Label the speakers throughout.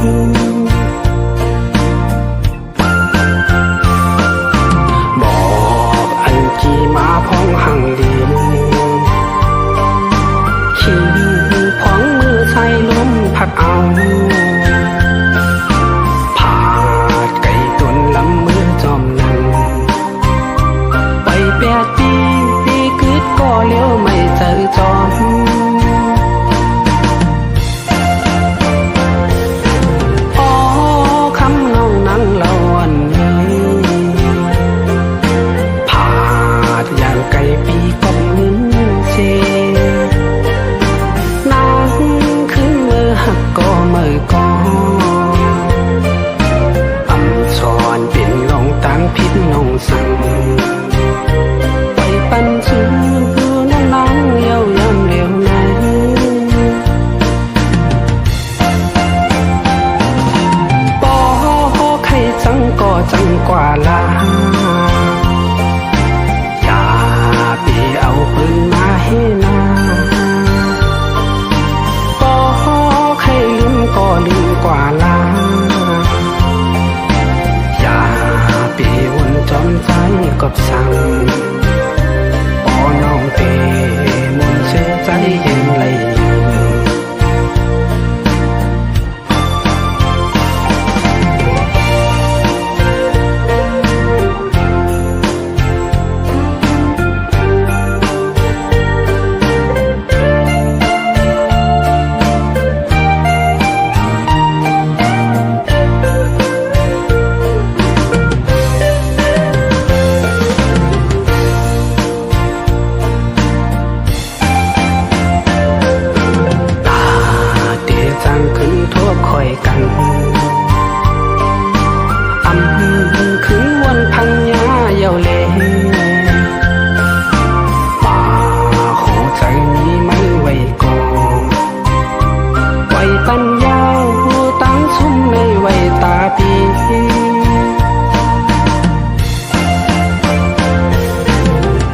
Speaker 1: บอกอันกี่มาพ้องหังดินขี่พ้องมือใช้ลมพัดเอาผาดไก่ตนลำมือจอมนังไป8 ปีกึดก็เลี้ยวไม่เจอจอมไก่ปีก็มึนเซนางขึ้นมือหักก็มือก็อำชอนเป็นลงตังพิษนงสั่งไปปันชื่อน้องนางเย้ายำเลี้ยวไหนปอใครจังก็จังกว่าลาเอาปืนมาให้นาก็ใครลืมก็ลืมกว่าลาอย่าไปวนจอมใจกับสั่งปอน้องเตมนเชื่อใจเย็นเลยคอยกันขึ้นวันพังยาเยาเลป่าขอใจนี้ไม่ไว้ก่อไว้ปัญญาตั้งชุ่มในไว้ตาปี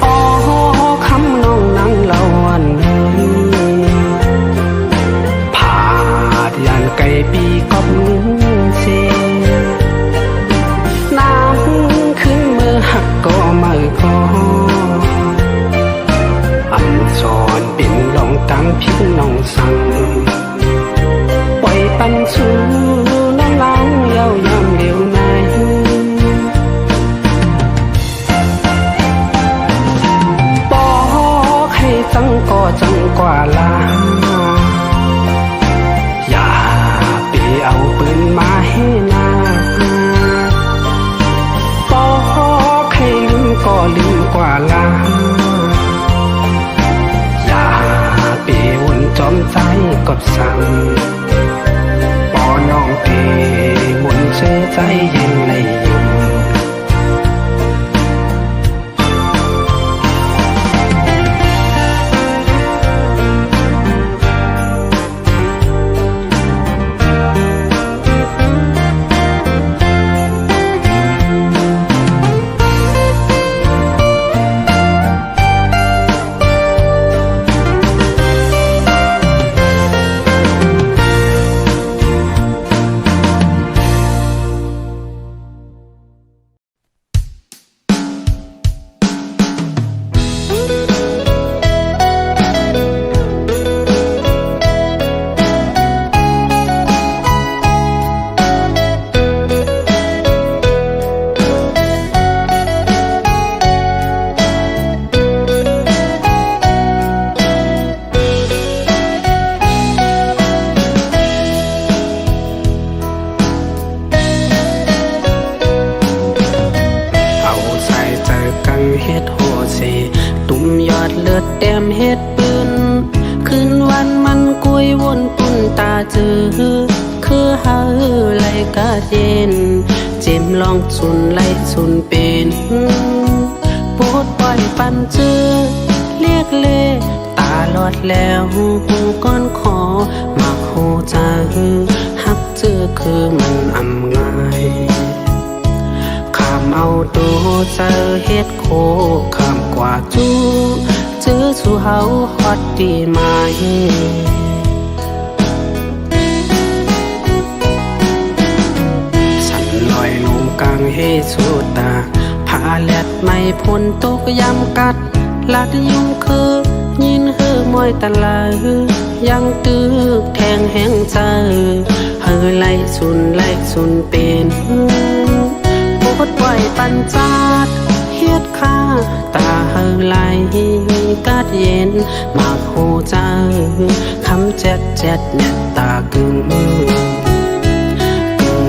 Speaker 1: อ๋อคำน้องนั่งเล่าวันไก่ปีก็มึนเซน้ำขึ้นมือหักก็มือก็อันสอนเป็นลองตั้งพิษน้องสั่งปล่อยปันชูน้องล้างเย้ายำเลี้ยวไหนปอใครจังก็จังกว่าลาเอาปืนมาให้นาปอใครลืมก็ลืมกว่าลาอย่าไปวนจอมใจกับสั่งปอน้องเตมนเชื่อใจเย็นเลยอยู่เฮ็ดโหเซตุ่มยอดเลือดแต้มเฮ็ดปืนคืนวันมันกุยวนปุ่นตาจือคือเฮาไหลกะเย็นเจมลองสุนไหลสุนเป็นโปดปล่อยปันจือเรียกเลตาลอดแล้วหูก้อนขอมาโหจาฮักจือคือมันอำง่ายเอาดูเจอเฮ็ดโคคำกว่าจูจื้อสู่เฮาฮอดดีไหม ให้สุดตาผาแลดไม่พ้นตกยำกัดลัดยุงคือยินเฮือมวยตะลายังตึกแทงแห้งใจเฮือไล่สุนเป็นปวดไหวปันจาดเฮ็ดข้าตาเฮือไล่กัดเย็นมาโคใจคำเจ็ดเน็ตตากึ่ง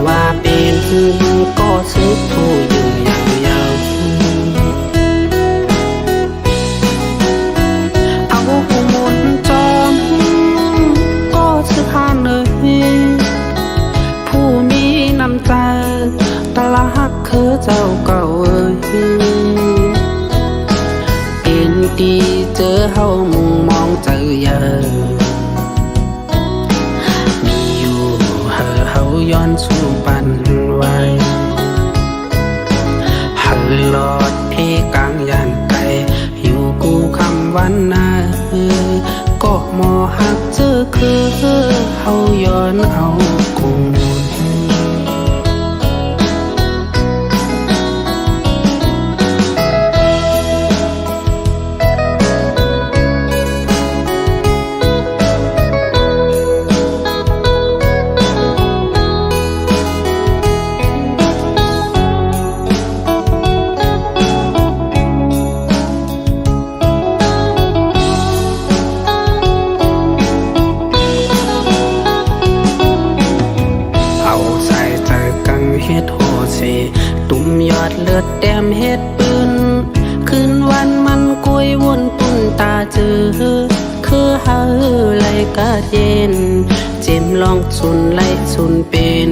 Speaker 1: ว่าเป็นก็ซื้อผู้อยู่อย่างยาวเอาผู้มนจอมก็ซื้อข้าเลยผู้มีน้ำใจตลาหักคือเจ้าเก่าเป็นดีเจอเฮามุงมองเจอเยอะย้อนสู่ปันไว้หันหลอดพี่กลางยานไกอยู่กูคำวันนาก็มอหักเจอคือเฮาย้อนเอากูเฮ็ดโหเสตุ่มยอดเลือดแต้มเฮ็ดปืนคืนวันมันกวยวนปุ่นตาเจอคือเฮาไหลกะเย็นเจ็มลองสุนเป็น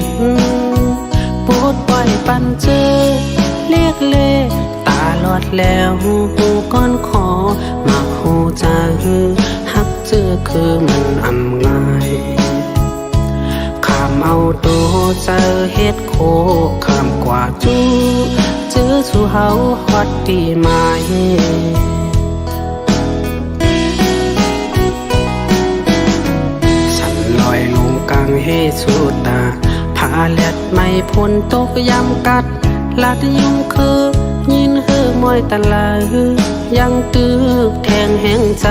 Speaker 1: ปวดปล่อยปันเจอเรียกเลตาลอดแล้วหูก้อนขอมาโหจาหักเจอคือมันอำง่ายเอาตัวเจอเฮ็ดโคคำกว่าจูเจอสู่เฮาฮอดดีไหมฉันลอยลงกลางให้สุดตาผาแลดไม่พ้นตกยำกัดลัดยุงคือยินเฮือมวยตะลายังตึกแทงแห้งใจ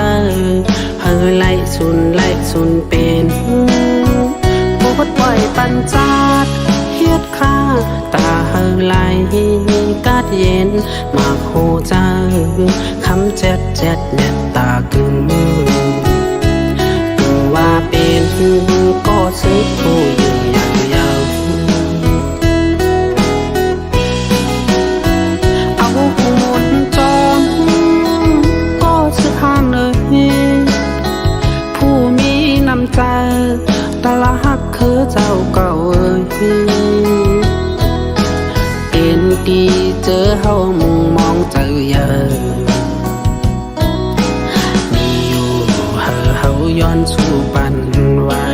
Speaker 1: เฮือไล่สุนเป็นปวดไหวปันจาดเฮ็ดข้าตาเฮือไหลกัดเย็นมาโคใจคำเจ็ดเน็ตตากึ่งว่าเป็นก็ซื้อผู้อยู่อย่างยาวเอาผู้มนจอมก็ซื้อข้าเลยผู้มีน้ำใจตลาหักคือเจ้าเก่าเป็นดีเจอเฮามุงมองเจอเยอะมีอยู่เฮาย้อนสู่ปันไว้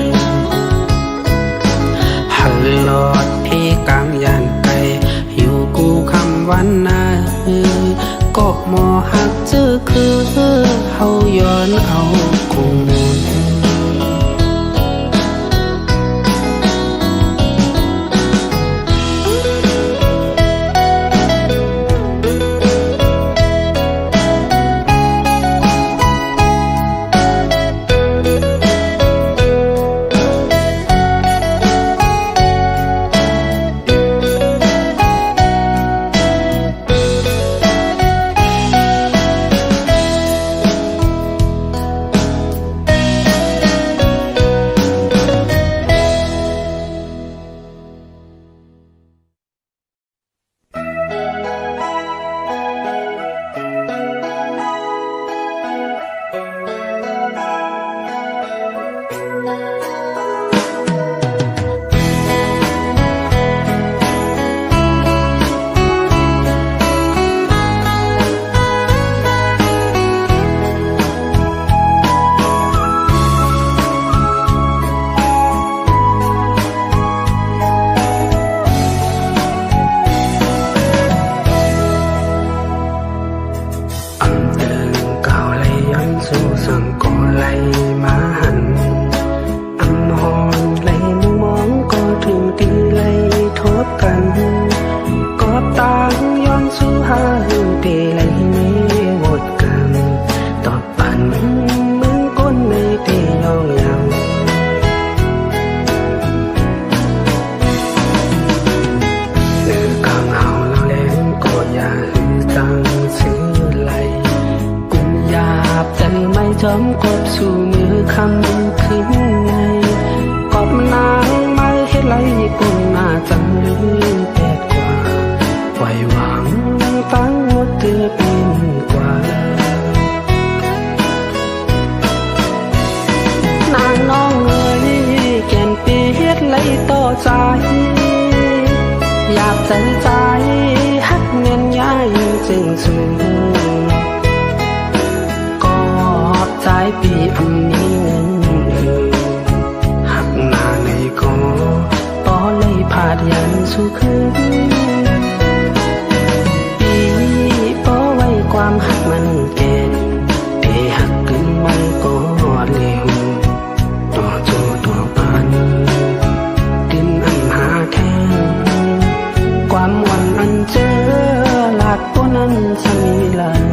Speaker 1: หันหลอดพี่กลางยานไกอยู่กูคำวันนาก็มอหักเจอคือเฮาย้อนเอากู ากใจใจฮักเน้นย้ายจึงสูงก็ใจปีอันนี้เงินหักหน้าในก็ต่อเลยพาดยันสู่คืนปีป้อไว้ความหักมันแก่เทหักขึ้นมันก็เร็วต่อโจต่อปันดินอันหาแค่ความวันอันเจอหลักตัวนั้นสมีลัน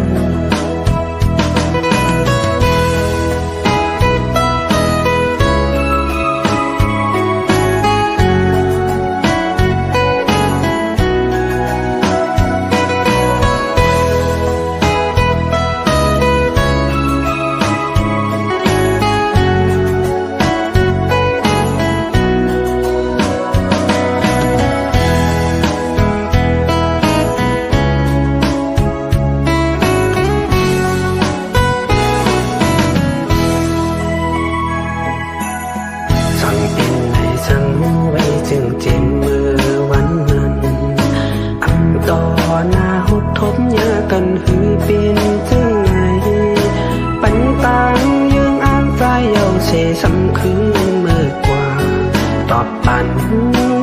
Speaker 1: จึงเจ็บมือวันนั้นอันต่อหน้าหุดทบยากันหือเป็นจึงไงปัญตางยืงอ่านใจเยาเสสำคืนเมื่อกว่าตอบปัน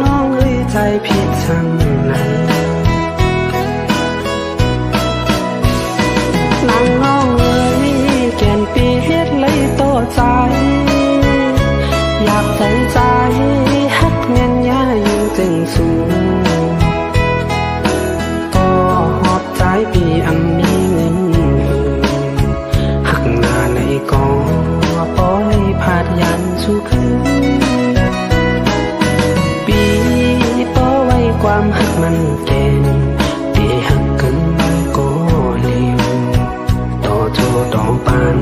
Speaker 1: น้องเอ้ยใจผิดสั่งไหนนางน้องเอ้ยแก่นปีเฮ็ดเลยต่อใจอยากใจใจฮักเงินย้ายจึงสูงก็หอบใจปีอันมีเงินหักหน้าในก็ปล่อยพาดยันสู่คืนปีป้อไว้ความหักมันแก่นปีหักขึ้นมันก็เร็วต่อโจต่อปัน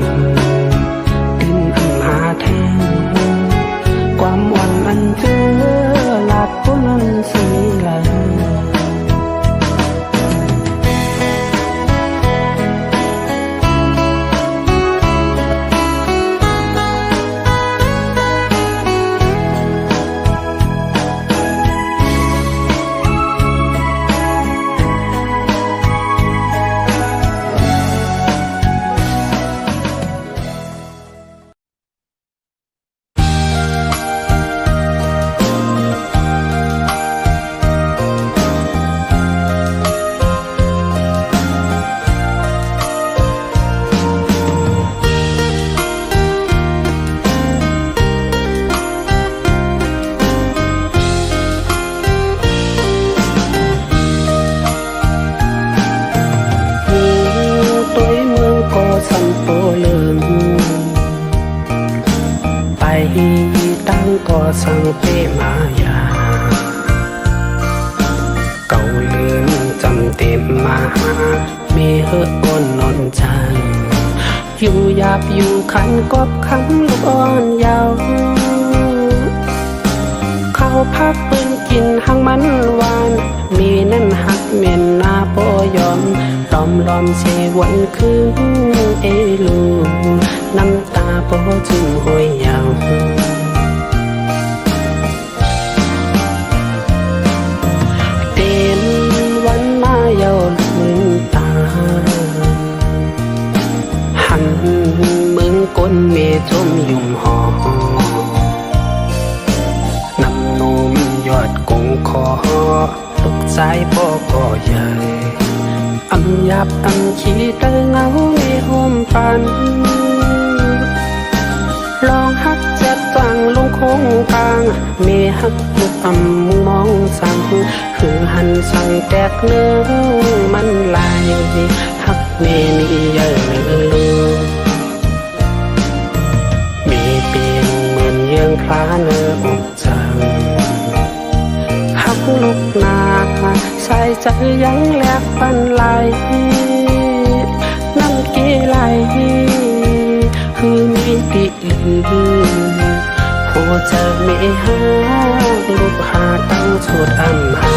Speaker 1: ดินอันหาแทนความวันอันเจอหลักผู้นั้นสีไหลสันโปเลิงไปตั้งก่อสังเปมายาเก่าเลือนจำเต็มมามีเฮือกนนอนใจอยู่หยาบอยู่ขันกบคำลูกอ่อนยาวเข้าพักปืนกินหังมันหวานมีนั่นหักเมียนนาโปยอมล้อมเชวันคืนเอลูน้ำตาโปจึงห้วยยาวเต็มวันมาเยาลืมตาหันมึงก้นเมจมยุ่มหอน้ำนมยอดกงคอตกใจพ่อก็ใหญ่อำยับอำขี้เตอเงาในห่มปันลองฮักจัดฟังลงคงกลางเมฮักลูกอำมองสั่งคือหันสั่งแตกเนื้อมันลายฮักเมนี่เยอะลูมีเปลี่ยนเหมือนเยื้องพลาเนื้ออกจังฮักลูกนาใส่ใจยังแหลกปันไหลน้ำกีไหลคือมีติลือผู้จะไม่หาลูกหาตั้งสุดอำหา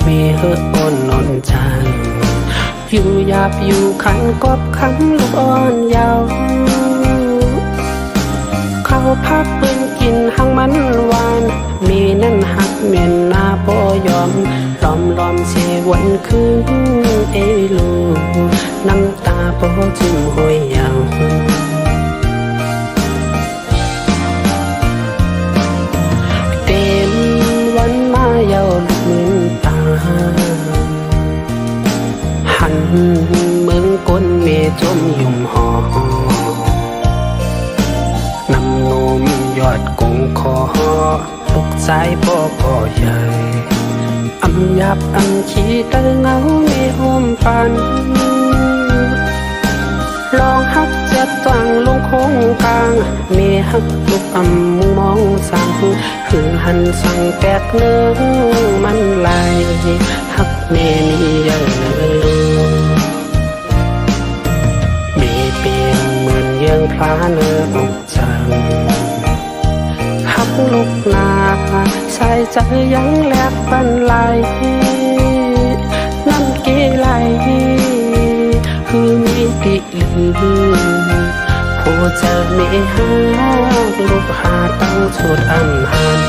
Speaker 1: มีเฮืออ่อนนอนจังอยู่หยาบอยู่ขันกบคำลูกอ่อนยาวเขาพักปืนกินหังมันหวานมีนั่นหักเมียนหน้าปอยอมล้อมเชวันคืนเอลูน้ำตาปอจึงห้อยยาวเต็มวันมาเยาวลืมตาหันเมืองก้นเมจมยุ่มหอนำนมยอดกงคอลูกสายพ่อใหญ่อำยับอำขี้เตอเงาไม่ห่มปันลองฮักจะตั้งลงคงกลางเมฮักลูกอำมุงมองสั่งหึงหันสั่งแปดเนื้อมันไหลฮักเมมีเยอะเมเปียงเหมือนเยืองพลาเนื้ออกจังฮักลูกนาใส่ใจยังแหลกปันไหลน้ำเกไหลคือมีติลือผู้เจอเมหาลูกหาตั้งสุดอำหัน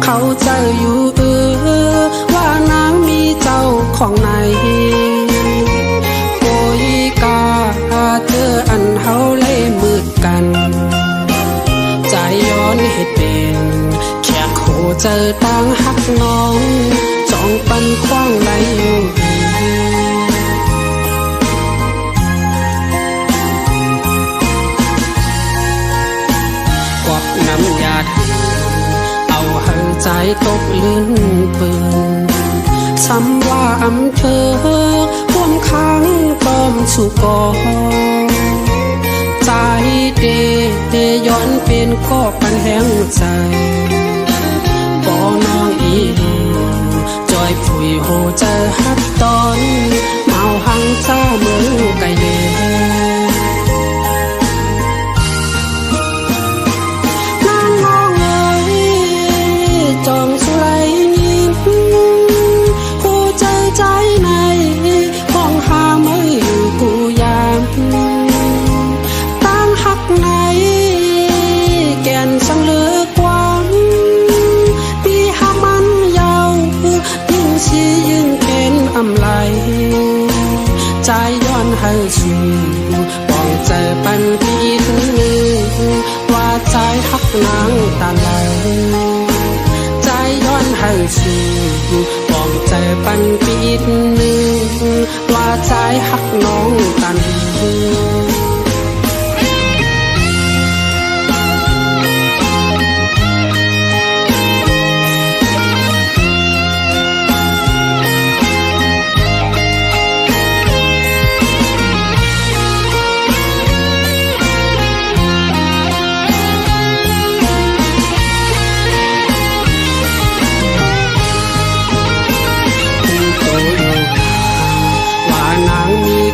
Speaker 1: เขาใจอยู่ว่านางมีเจ้าของไหนโอยกาเจออันเฮาเลยมืดกันใจย้อนเหตุเป็นแค่โคเจอต่างหักน้องจ้องปันคว้างไหลอยู่กวักน้ำยาเอาให้ใจตกลื่นปืนซ้ำว่าอำเภอห่วงค้างต้อมสุกอใจเดย้อนเป็นก็ปันแห้งใจบ่น้องอีดูจอยผุยโหเจอฮักตอนเมาหังเจ้าเมืองไกลเลยจองสุไลยิ้มกูใจในห้องหาไม่อยู่กูยามตั้งหักไหนแก่นสังเลือกวางปีหักมันยาวยิ่งชี้ยิ่งเป็นอำไหลใจย้อนให้ชูมองเจอปันปีว่าใจหักนางตาไหลย้อนให้สูมองใจปันปีนึงว่าใจหักน้องกัน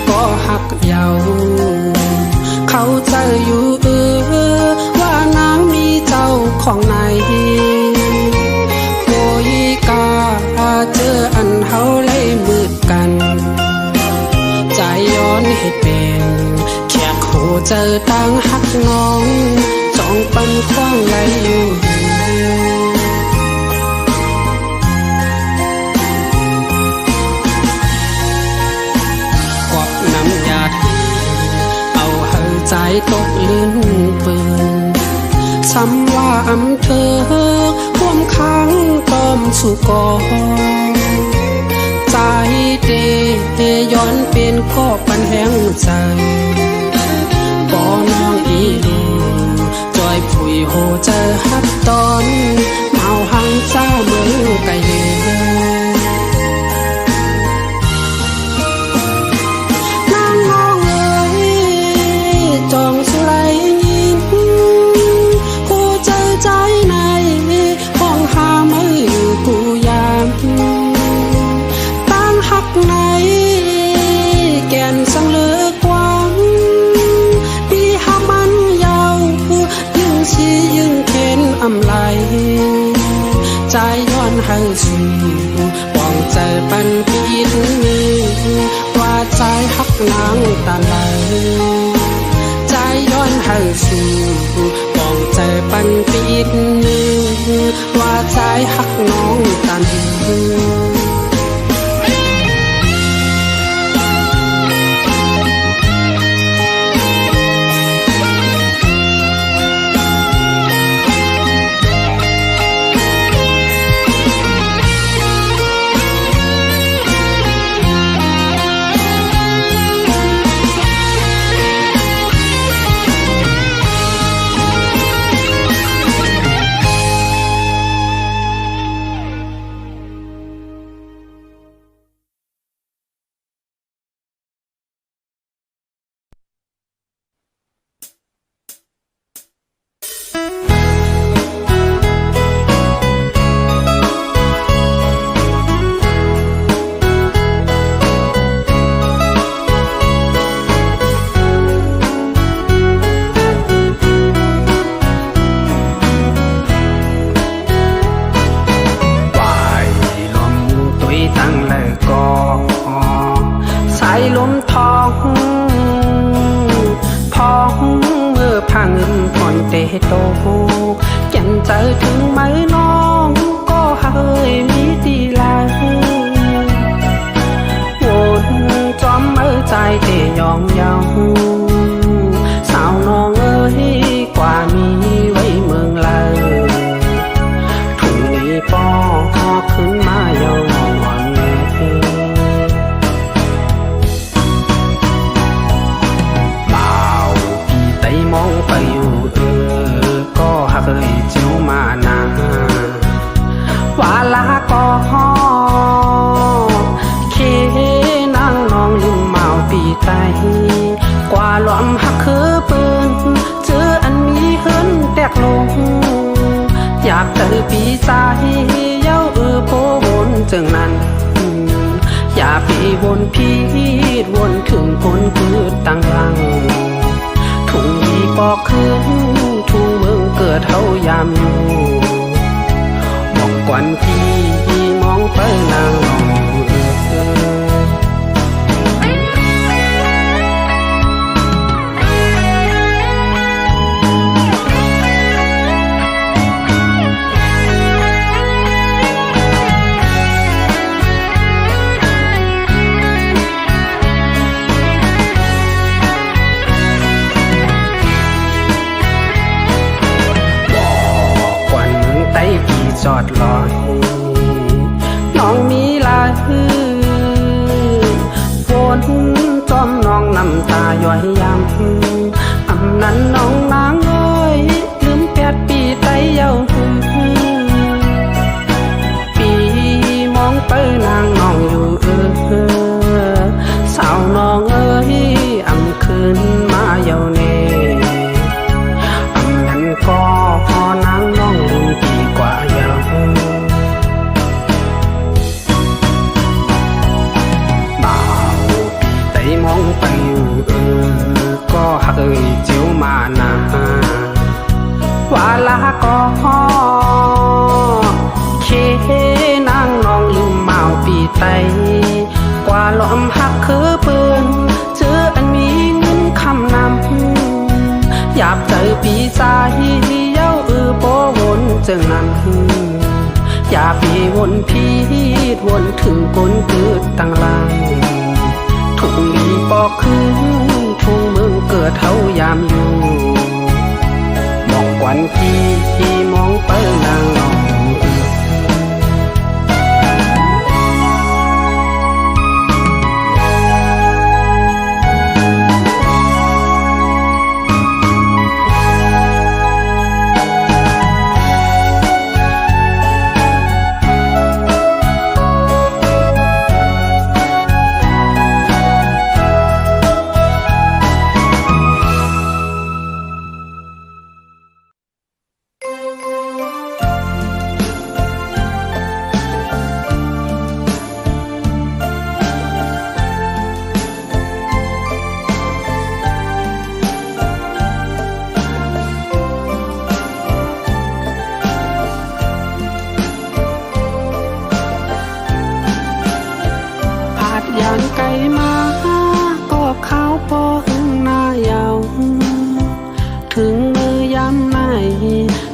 Speaker 1: ก็หักเยาเขาใจอยู่ว่านางมีเจ้าของไหนโอยกาเจออันเฮาเลยมืดกันใจย้อนเหตุเป็นแค่โคเจอต่างหักน้องจ้องปันคว้างไหลอยู่เอาให้ใจตกลื่นปืน สำว่าอำเธอควมค้างต้อมสุกอนใจเดย้อนเป็นข้อปัญแห่งใจปอน้องอีลูจอยผุยโหเจอฮัดตอนเมาหังเจ้ามือไกลเลยนางน้องเอ๋ยจองสุไลยินกูเจอใจในห้องหาไม่อยู่กูยามตั้งหักในแก่นสังเลือกวางดีหามันยาวยิ่งชี้ยิ่งเข็นอำไลใจย้อนให้สู่หวังใจปันปีนว่าใจหักนางตาไหลใจย้อนให้สู่หวังใจปันปีนว่าใจหักน้องตาไหลลมทองพองเมื่อพังผ่อนเตะโตแก่นใจถึงไหมน้องก็เฮยมีดีลายวนจอมเมื่อใจเตะยองเยาสาวน้องเอ้ยกว่ามีไว้เมืองลายถุงนี้ป้อขึ้นมาเยาวันมองไปอยู่ก็เคยเจียวมานาว่าลาก็เคนางนองลืมเมาปีไตกว่าหลอมหักคือปืนเจออันมีเฮิรนแตกลงอยากเจอปีใจเย้าโพวนจึงนั้นอย่าปีวนพีดวนถึงคนคือตั้งลังทุ่งนี้ปอกขึ้นทุ่งเมืองเกิดเฮายามอยู่มองกวนพี่มองไปนางลองจอดลอยน้องมีลายฝนจอมน้องน้ำตาย่อยยำอำนั้นน้องนางเอ้ยลืม8 ปีไตเย้าปีมองไปนางน้องอยู่สาวน้องเอ้ยอำคืนมาเย้าเน่อำนั้นก็พอนางน้องลืมปีกว่าเย้ามองไปอยู่ก็เคยเจียวมานาว่าลาก็เคนางน้องลืมเมาปีไตกว่าหลอมหักคือปืนเจออันมีเงินคำนำอยากเจอปีใจเย้าโปวนจึงนั้นอย่าปีวนพีดวนถึงก้นเกิดตั้งลังทุ่งนี้ปอกขึ้นทุ่งเมืองเกิดเฮายามอยู่มองกวน พี่มองไปนางนองย่างไก่มาก็ข้าวปอหึงหน้ายาวถึงมือยามไหน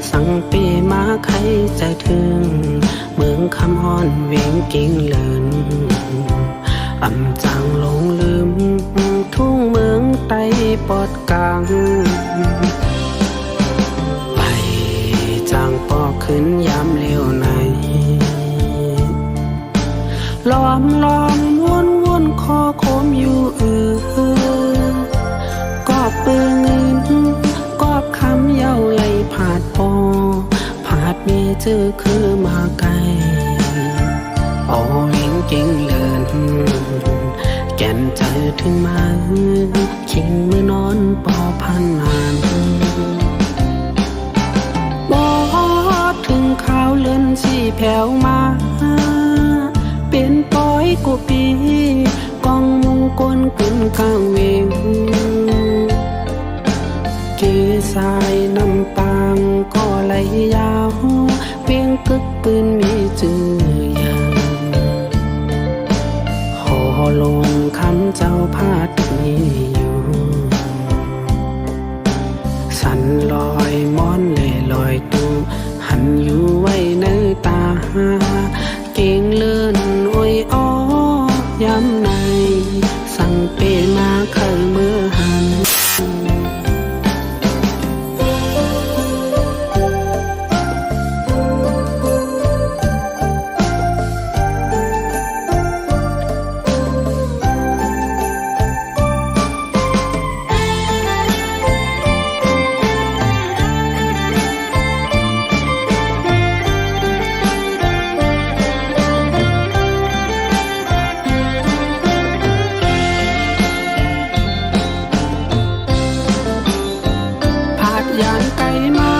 Speaker 1: สั่งปีมาใครจะถึงเมืองคำฮ้อนเวียงกิ่งเลินอำจางลงลืมทุ่งเมืองไต้ปอดกลางไปจางปอขึ้นยามเลี้ยวในล้อมวนคอโคมอยู่กอบปืนเงินกอบคำเย้าไหลผาดปอผาดมีเจอคือมาไกลโอวิ่งเก่งเลินแก่นเจอถึงมาคิงมือนอนปอพันนานบอถึงข่าวเลื่อนสีแผ่วมาเป็นปอยกูปีกองมุงกลกึ่นกลางเวงกีสายน้ำปางก็ไหลยาวเพียงกึกปืนมีจื่ออย่างหอลงคำเจ้าพาดนี้อยู่สันลอยม้อนเล่ลอยตูหันอยู่ไว้ในตาเก่งเลื่อนโอ้ยอ้อยำในสั่งเปมาเคยเมื่อหันย่างไก่มา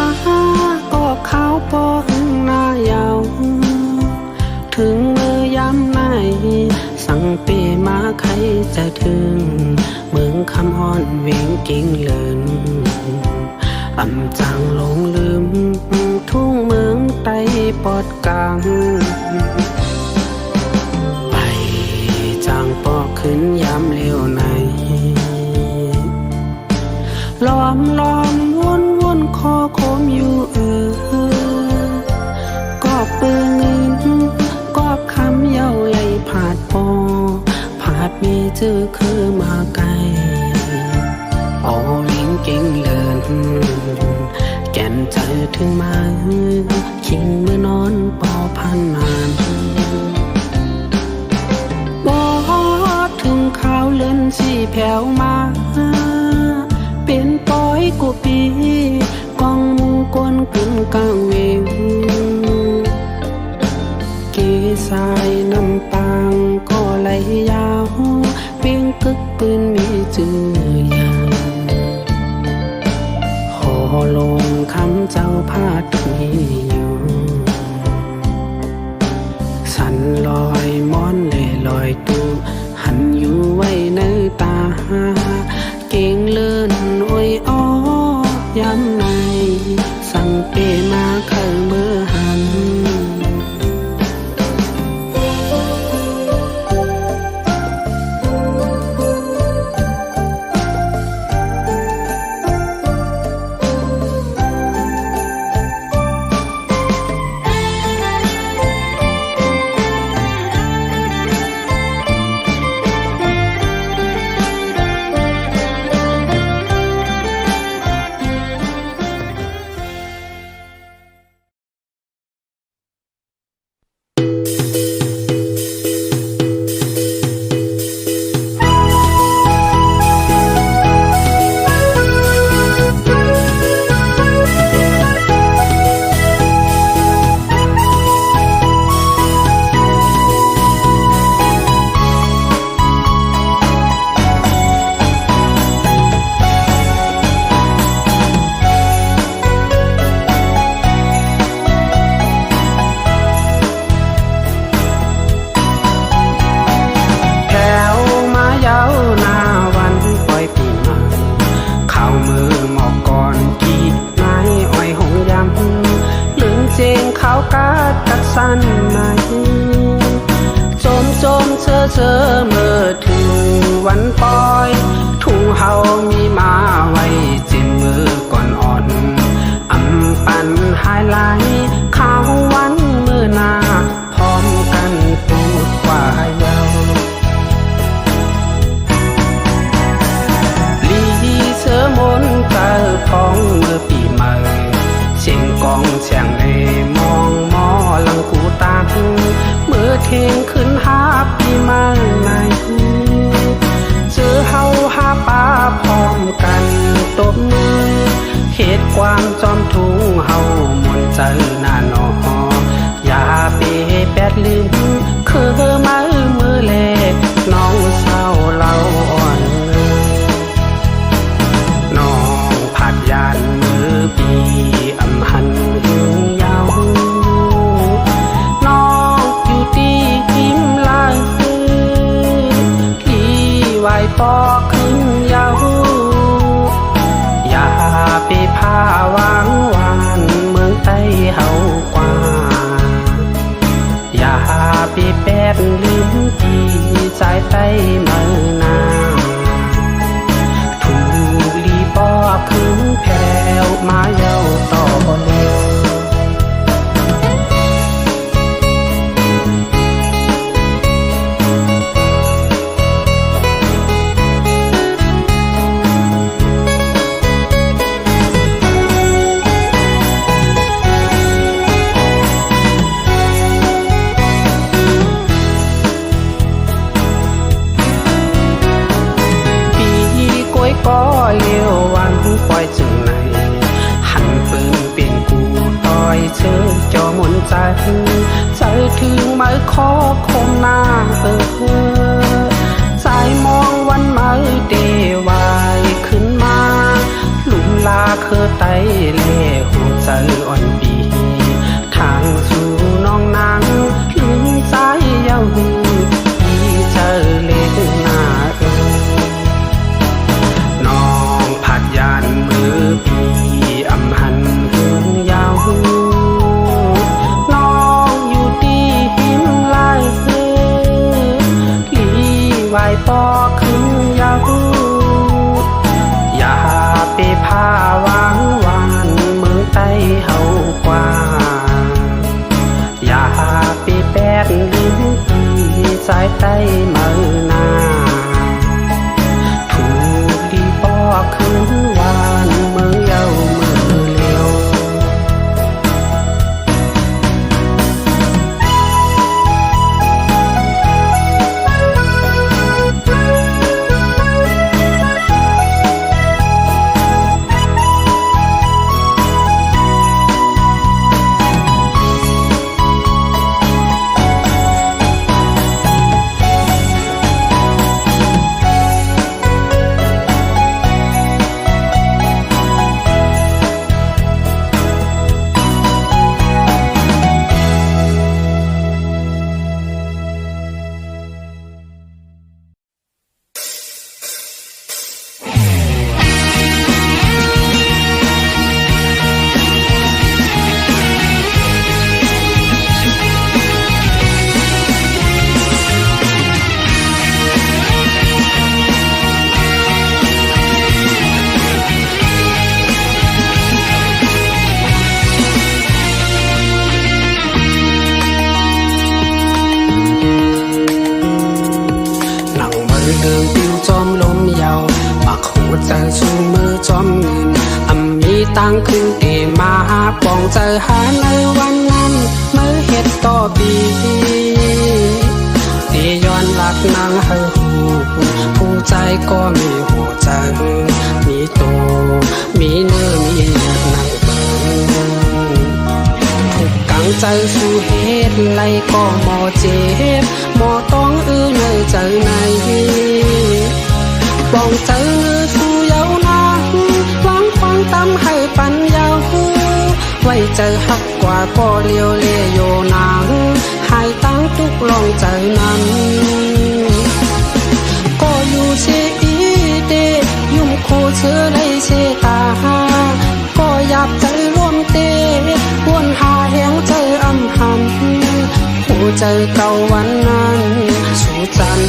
Speaker 1: ก็ข้าวปอหึงหน้ายาวถึงมือยามไหนสั่งปีมาใครจะถึงเมืองคำฮ้อนเวียงกิ่งเลินอำจางลงลืมทุ่งเมืองไต้ปอดกลางไปจางปอขึ้นยามเลี้ยวในล้อมวนคอโคมอยู่กอบปืนเงินกอบคำเย้าไหลผาดปอผาดมีจื่อคือมาไกลโอวิ่งเก่งเลินแก่นเจอถึงมาคิงเมื่อนอนปอพันนานบอถึงข่าวเลื่อนสีแผ่วมาเป็นปอยกูปีกองมุงกลกึ่นกลางเวงกีสายน้ำปางก็ไหลยาวเพียงกึกปืนมีจื่ออย่างหอลงคำเจ้าพาดนี้อยู่สันลอยม้อนเล่ลอยตูหันอยู่ไว้ในตาเก่งเลื่อนโอ้ยอ้อยำในสั่งเปมาเคยเมื่อหัน กาดกัดสันไหนโจมเชื่อเมื่อถึงวันปล่อยทุ่งเฮามีมาไว้จิ้มมือก่อนอ่อนอำปันหายไหลข้าววันมือหน้าพร้อมกันพูดว่าเยาลีเชื่อมนเกิดของเมื่อปีใหม่เชียงกองเชียงในมองมอลังกูตาเมื่อเที่ยงขึ้นหาปีใหม่ในเจอเฮาหาป้าพร้อมกันตบมือเหตุความจอมทุ่งเฮามนเจอหน้าหนออย่าเปแปดลืมคือมือเล็กน้องเศร้าเล่าอ่อนน้องผัดยานมือปีอำหันหึงยาวน้องอยู่ที่ยิ้มลายที่ไหวปอขึ้นยาวอย่าไปพาวางวานเมืองใต้เฮากว่าอย่าไปแปดลืมที่สายใต้เมืองนาถูกลีปอขึ้นแผ่วมาเย้าต่อเร็วก็เลี้ยววันปล่อยจึงไหนหันปืนเป็นกูต่อยเชิญจอมนใจใจถึงไม้คอคมหน้าใจมองวันไม้เดวายขึ้นมาหลุมลาคือไตเล่หัวใจอ่อนปีทางสู่น้องนางลืมใจเย้าที่เจอเล็กหน้ายานมือปีอำหันหึงยาวน้องอยู่ที่หิมลายลีไหวปอขึ้นยาวอย่าไปพาวางวานเมืองใต้เฮากว่าอย่าไปแปดลืมที่สายใต้เมืองนาคืนวานเมืองเย้ามือเลี้ยวเดิมปิวจอมลมยาวปักหัวใจชูมือจอมเงินมีตังขึ้นเตมาปองใจหาในวันนั้นเมื่อเฮ็ดต่อปีเตย้อนหลักนางเฮาผู้ใจก็มีหัวใจมีโตมีเนื้อมีหนักนางเบิ่งทุกกังใจสู้เฮ็ดไรก็หมอเจ็บหมอต้องในใจในปองใจสู้เยาวนางวางฟังตำให้ปัญญาไว้ใจหักกว่าก็เลี้ยวเล่โยนางหายตั้งทุกลองใจนั้นก็อยู่เชอีเดยุ่มโคเชื่อในเชตาก็อยากใจร่วมเตวนหาแหงใจอำ เก่าวันนั้นสู่จัน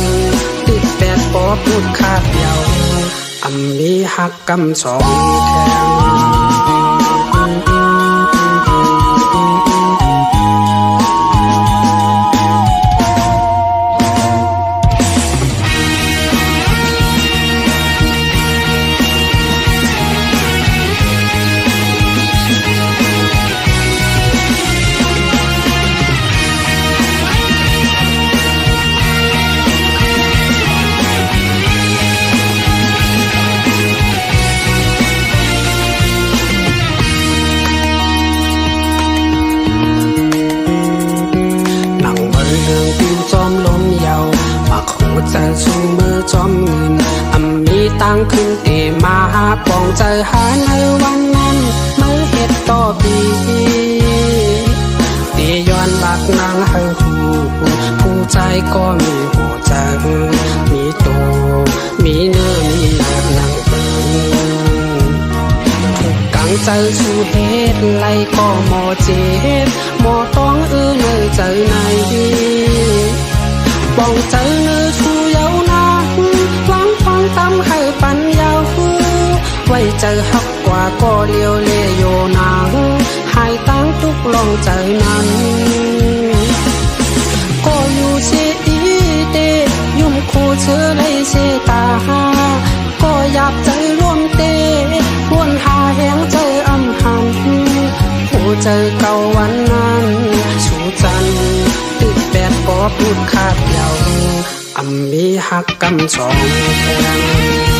Speaker 1: ติดแปดปอพูดขาดเดียวอำมีหักกำสองแทงจอมลมยาวปากหูใจชูมือจอมเงินอำมีตังขึ้นเตมาหาปองใจหาในวันนั้นเมื่อเฮ็ดต่อปีเตย้อนหลักนางให้หูผู้ใจก็มีหัวใจมีโตมีเนื้อมีหนักนางเปิงถูกกังใจชูเฮ็ดไล่ก็หมอเจ็บหมอต้องในใจในบองใจเนื้อชูเยาวนานหวังฟังตามให้ปัญญาไว้ใจหักกว่าก็เลี้ยวเล่โยนางหายตั้งทุกลองใจนั้นก็อยู่เชอีเดยุ่มคู่เชื่อในเชตาก็อยากใจร่วมเตวนหาแหงใจอำหันผู้ใจเก่าวันนั้นสู่จันติดแปดปอพูดขาดเดียวอำมีหักกำสองแทง